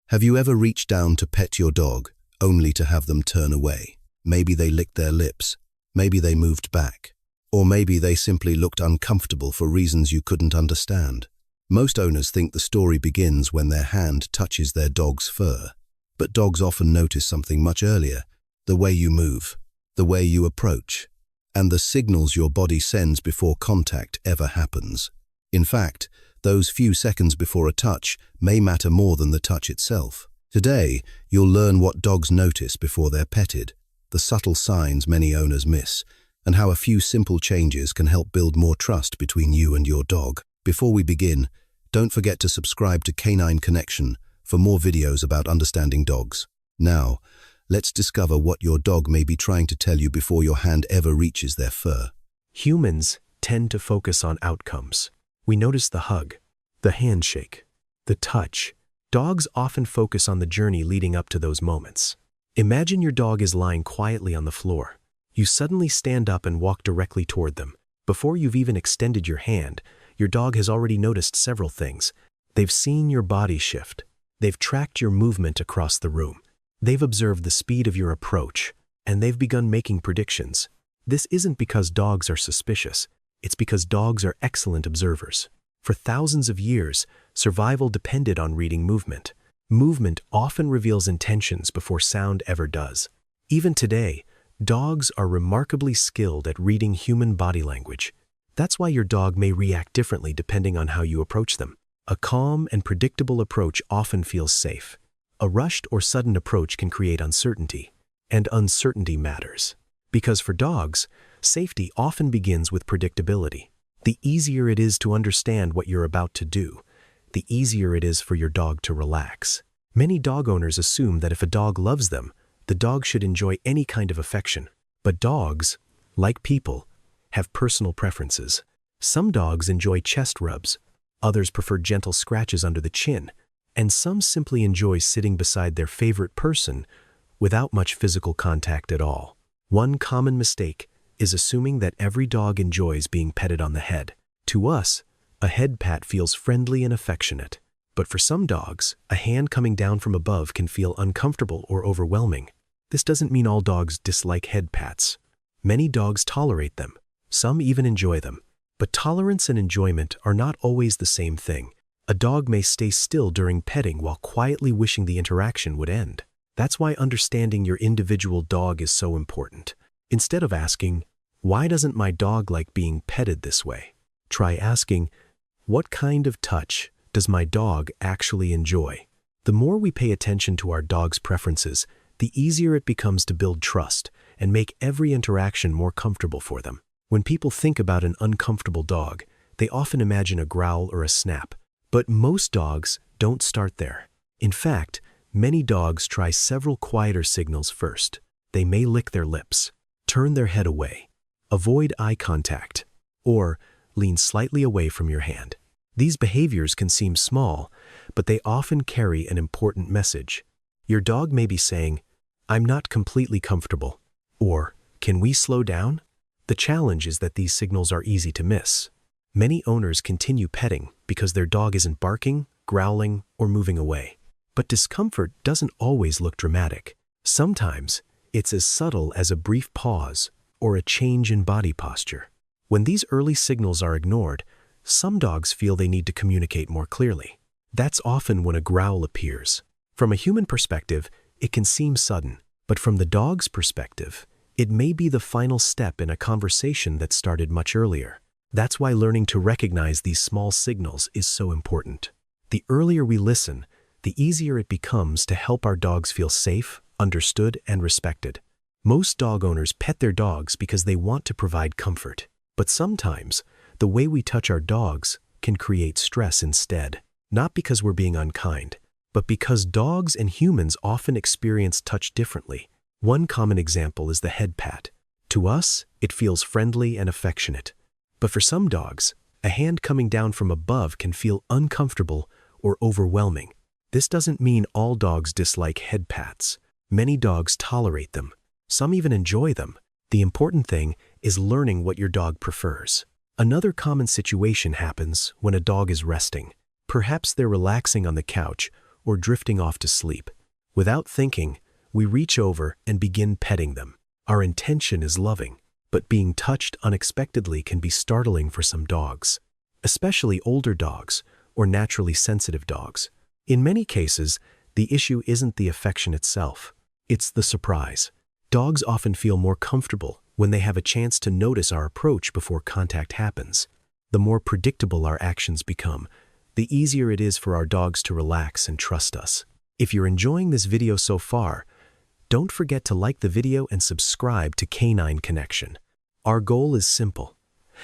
Have you ever reached down to pet your dog, only to have them turn away? Maybe they licked their lips, maybe they moved back, or maybe they simply looked uncomfortable for reasons you couldn't understand. Most owners think the story begins when their hand touches their dog's fur, but dogs often notice something much earlier: the way you move, the way you approach, and the signals your body sends before contact ever happens. In fact, those few seconds before a touch may matter more than the touch itself. Today, you'll learn what dogs notice before they're petted, the subtle signs many owners miss, and how a few simple changes can help build more trust between you and your dog. Before we begin, don't forget to subscribe to Canine Connection for more videos about understanding dogs. Now, let's discover what your dog may be trying to tell you before your hand ever reaches their fur. Humans tend to focus on outcomes. We notice the hug, the handshake, the touch. Dogs often focus on the journey leading up to those moments. Imagine your dog is lying quietly on the floor. You suddenly stand up and walk directly toward them. Before you've even extended your hand, your dog has already noticed several things. They've seen your body shift. They've tracked your movement across the room. They've observed the speed of your approach, and they've begun making predictions. This isn't because dogs are suspicious. It's because dogs are excellent observers. For thousands of years, survival depended on reading movement. Movement often reveals intentions before sound ever does. Even today, dogs are remarkably skilled at reading human body language. That's why your dog may react differently depending on how you approach them. A calm and predictable approach often feels safe. A rushed or sudden approach can create uncertainty, and uncertainty matters. Because for dogs, safety often begins with predictability. The easier it is to understand what you're about to do, the easier it is for your dog to relax. Many dog owners assume that if a dog loves them, the dog should enjoy any kind of affection. But dogs, like people, have personal preferences. Some dogs enjoy chest rubs, others prefer gentle scratches under the chin, and some simply enjoy sitting beside their favorite person without much physical contact at all. One common mistake is assuming that every dog enjoys being petted on the head. To us, a head pat feels friendly and affectionate. But for some dogs, a hand coming down from above can feel uncomfortable or overwhelming. This doesn't mean all dogs dislike head pats. Many dogs tolerate them. Some even enjoy them. But tolerance and enjoyment are not always the same thing. A dog may stay still during petting while quietly wishing the interaction would end. That's why understanding your individual dog is so important. Instead of asking, "Why doesn't my dog like being petted this way?" try asking, "What kind of touch does my dog actually enjoy?" The more we pay attention to our dog's preferences, the easier it becomes to build trust and make every interaction more comfortable for them. When people think about an uncomfortable dog, they often imagine a growl or a snap. But most dogs don't start there. In fact, many dogs try several quieter signals first. They may lick their lips, turn their head away, avoid eye contact, or lean slightly away from your hand. These behaviors can seem small, but they often carry an important message. Your dog may be saying, "I'm not completely comfortable," or "Can we slow down?" The challenge is that these signals are easy to miss. Many owners continue petting because their dog isn't barking, growling, or moving away. But discomfort doesn't always look dramatic. Sometimes, it's as subtle as a brief pause or a change in body posture. When these early signals are ignored, some dogs feel they need to communicate more clearly. That's often when a growl appears. From a human perspective, it can seem sudden, but from the dog's perspective, it may be the final step in a conversation that started much earlier. That's why learning to recognize these small signals is so important. The earlier we listen, the easier it becomes to help our dogs feel safe, understood, and respected. Most dog owners pet their dogs because they want to provide comfort. But sometimes, the way we touch our dogs can create stress instead. Not because we're being unkind, but because dogs and humans often experience touch differently. One common example is the head pat. To us, it feels friendly and affectionate. But for some dogs, a hand coming down from above can feel uncomfortable or overwhelming. This doesn't mean all dogs dislike head pats. Many dogs tolerate them. Some even enjoy them. The important thing is learning what your dog prefers. Another common situation happens when a dog is resting. Perhaps they're relaxing on the couch or drifting off to sleep. Without thinking, we reach over and begin petting them. Our intention is loving, but being touched unexpectedly can be startling for some dogs, especially older dogs or naturally sensitive dogs. In many cases, the issue isn't the affection itself, it's the surprise. Dogs often feel more comfortable when they have a chance to notice our approach before contact happens. The more predictable our actions become, the easier it is for our dogs to relax and trust us. If you're enjoying this video so far, don't forget to like the video and subscribe to Canine Connection. Our goal is simple: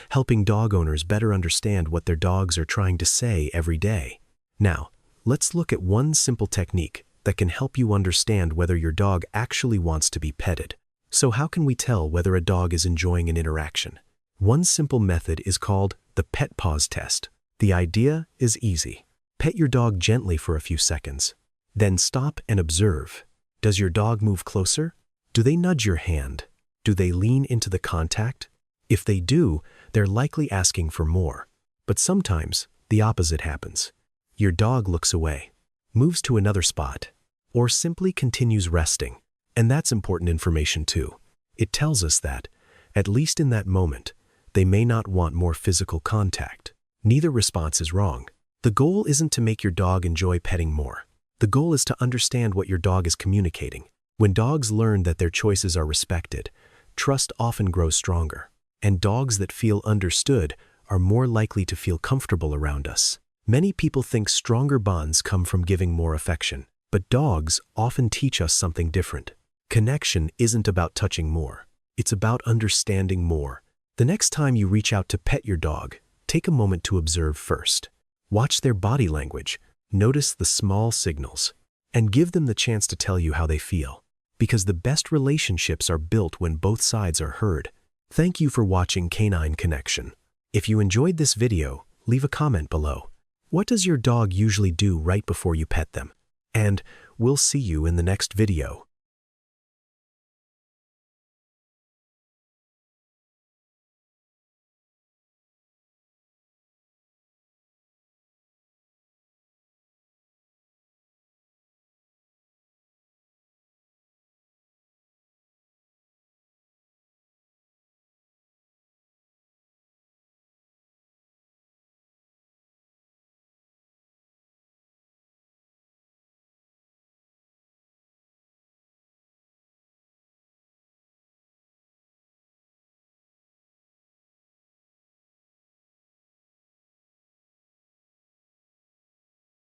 helping dog owners better understand what their dogs are trying to say every day. Now, let's look at one simple technique that can help you understand whether your dog actually wants to be petted. So how can we tell whether a dog is enjoying an interaction? One simple method is called the pet pause test. The idea is easy. Pet your dog gently for a few seconds. Then stop and observe. Does your dog move closer? Do they nudge your hand? Do they lean into the contact? If they do, they're likely asking for more. But sometimes the opposite happens. Your dog looks away, moves to another spot, or simply continues resting. And that's important information too. It tells us that, at least in that moment, they may not want more physical contact. Neither response is wrong. The goal isn't to make your dog enjoy petting more. The goal is to understand what your dog is communicating. When dogs learn that their choices are respected, trust often grows stronger. And dogs that feel understood are more likely to feel comfortable around us. Many people think stronger bonds come from giving more affection, but dogs often teach us something different. Connection isn't about touching more. It's about understanding more. The next time you reach out to pet your dog, take a moment to observe first. Watch their body language, notice the small signals, and give them the chance to tell you how they feel. Because the best relationships are built when both sides are heard. Thank you for watching Canine Connection. If you enjoyed this video, leave a comment below. What does your dog usually do right before you pet them? And we'll see you in the next video.